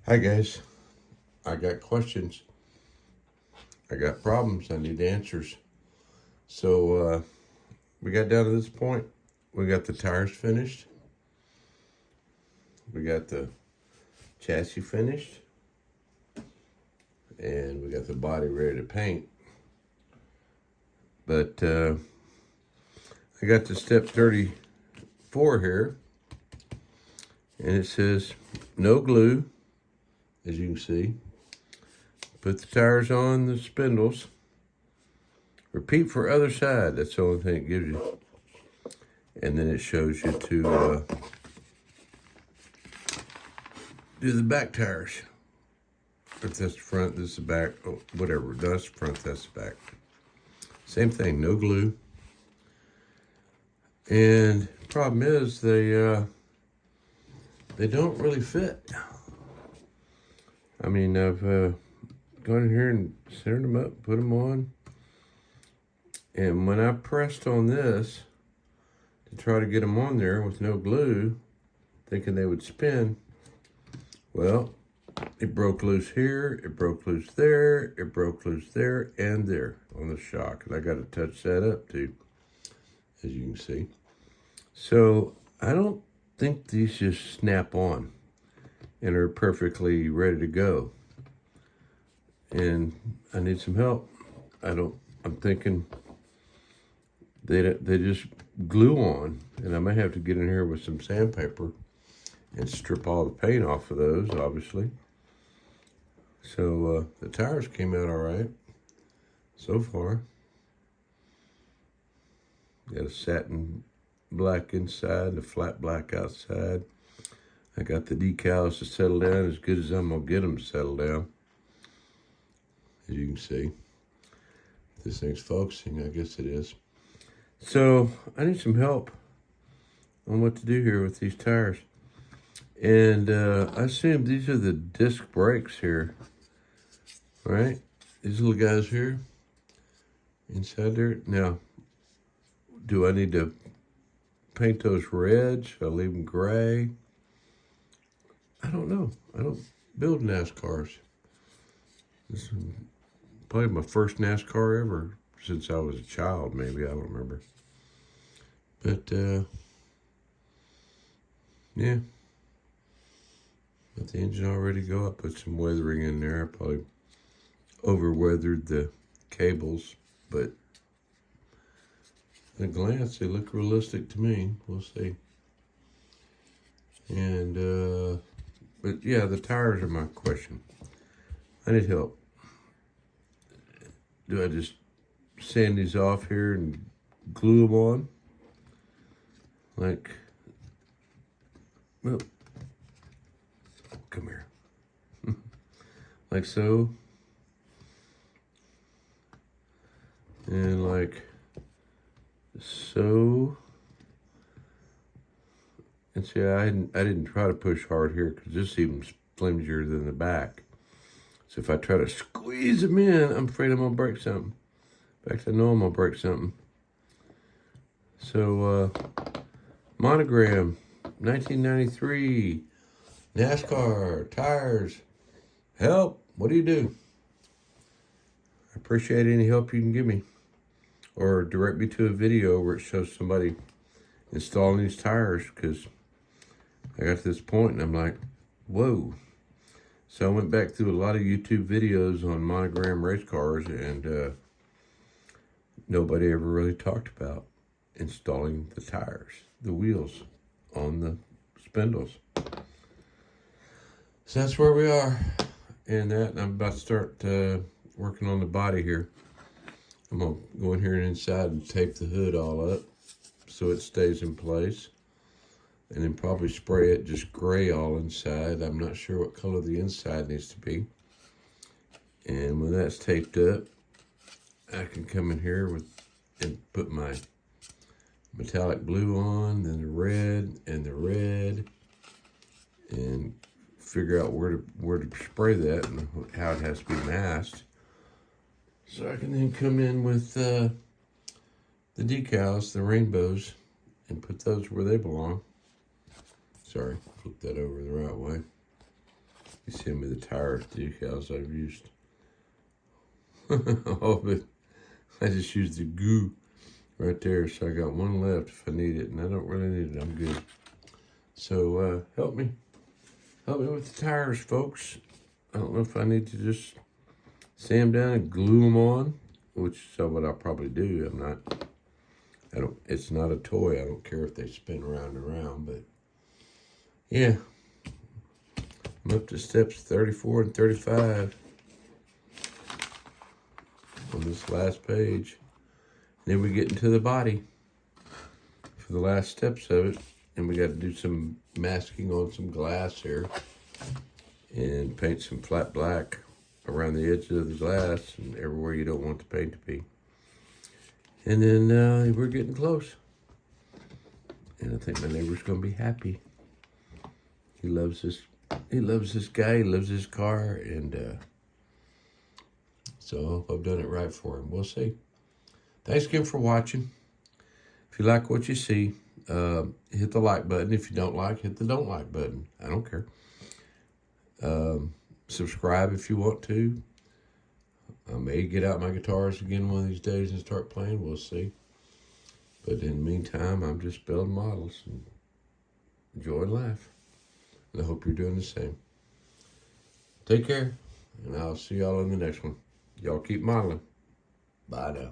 Hi guys, I got questions. I got problems. I need answers. So we got down to this point. We got the tires finished. We got the chassis finished. And we got the body ready to paint. But I got to step 34 here. And it says no glue, as you can see. Put the tires on the spindles. Repeat for other side. That's the only thing it gives you. And then it shows you to do the back tires. If that's the front, this is the back. Oh, whatever. That's the front, that's the back. Same thing, no glue. And the problem is they don't really fit. I mean, I've gone in here and centered them up, put them on. And when I pressed on this to try to get them on there with no glue, thinking they would spin, well, it broke loose here, it broke loose there, it broke loose there, and there on the shock. And I got to touch that up too, as you can see. So I don't think these just snap on and are perfectly ready to go. And I need some help. I'm thinking they just glue on, and I may have to get in here with some sandpaper and strip all the paint off of those, obviously. So the tires came out all right so far. Got a satin black inside and a flat black outside. I got the decals to settle down as good as I'm gonna get them to settle down. As you can see, this thing's focusing, I guess it is. So I need some help on what to do here with these tires. And I assume these are the disc brakes here, right? These little guys here, inside there. Now, do I need to paint those red? Should I leave them gray? I don't know. I don't build NASCARs. This is probably my first NASCAR ever since I was a child, maybe. I don't remember. But, yeah. Got the engine all ready to go. I put some weathering in there. I probably over-weathered the cables, but at a glance, they look realistic to me. We'll see. And, but yeah, the tires are my question. I need help. Do I just sand these off here and glue them on? Like, well, come here. Like so. And like so. And see, I didn't try to push hard here because this is even flimsier than the back. So if I try to squeeze them in, I'm afraid I'm gonna break something. In fact, I know I'm gonna break something. So, Monogram, 1993, NASCAR, tires, help, what do you do? I appreciate any help you can give me. Or direct me to a video where it shows somebody installing these tires, because I got to this point and I'm like, whoa. So I went back through a lot of YouTube videos on Monogram race cars, and nobody ever really talked about installing the tires, the wheels on the spindles. So that's where we are. And I'm about to start working on the body here. I'm gonna go in here and inside and tape the hood all up so it stays in place. And then probably spray it just gray all inside. I'm not sure what color the inside needs to be. And when that's taped up, I can come in here and put my metallic blue on, then the red, and figure out where to spray that and how it has to be masked. So I can then come in with the decals, the rainbows, and put those where they belong. Sorry, flip that over the right way. You send me the tire decals I've used. Oh, but I just used the goo right there, so I got one left if I need it, and I don't really need it. I'm good. So help me with the tires, folks. I don't know if I need to just sand them down and glue them on, which is what I'll probably do. It's not a toy. I don't care if they spin around and around, but yeah. I'm up to steps 34 and 35 on this last page. Then we get into the body for the last steps of it. And we got to do some masking on some glass here and paint some flat black around the edges of the glass and everywhere you don't want the paint to be. And then we're getting close. And I think my neighbor's going to be happy. He loves this guy, he loves his car, and so I hope I've done it right for him. We'll see. Thanks again for watching. If you like what you see, hit the like button. If you don't like, hit the don't like button. I don't care. Subscribe if you want to. I may get out my guitars again one of these days and start playing. We'll see. But in the meantime, I'm just building models and enjoying life. And I hope you're doing the same. Take care, and I'll see y'all in the next one. Y'all keep modeling. Bye now.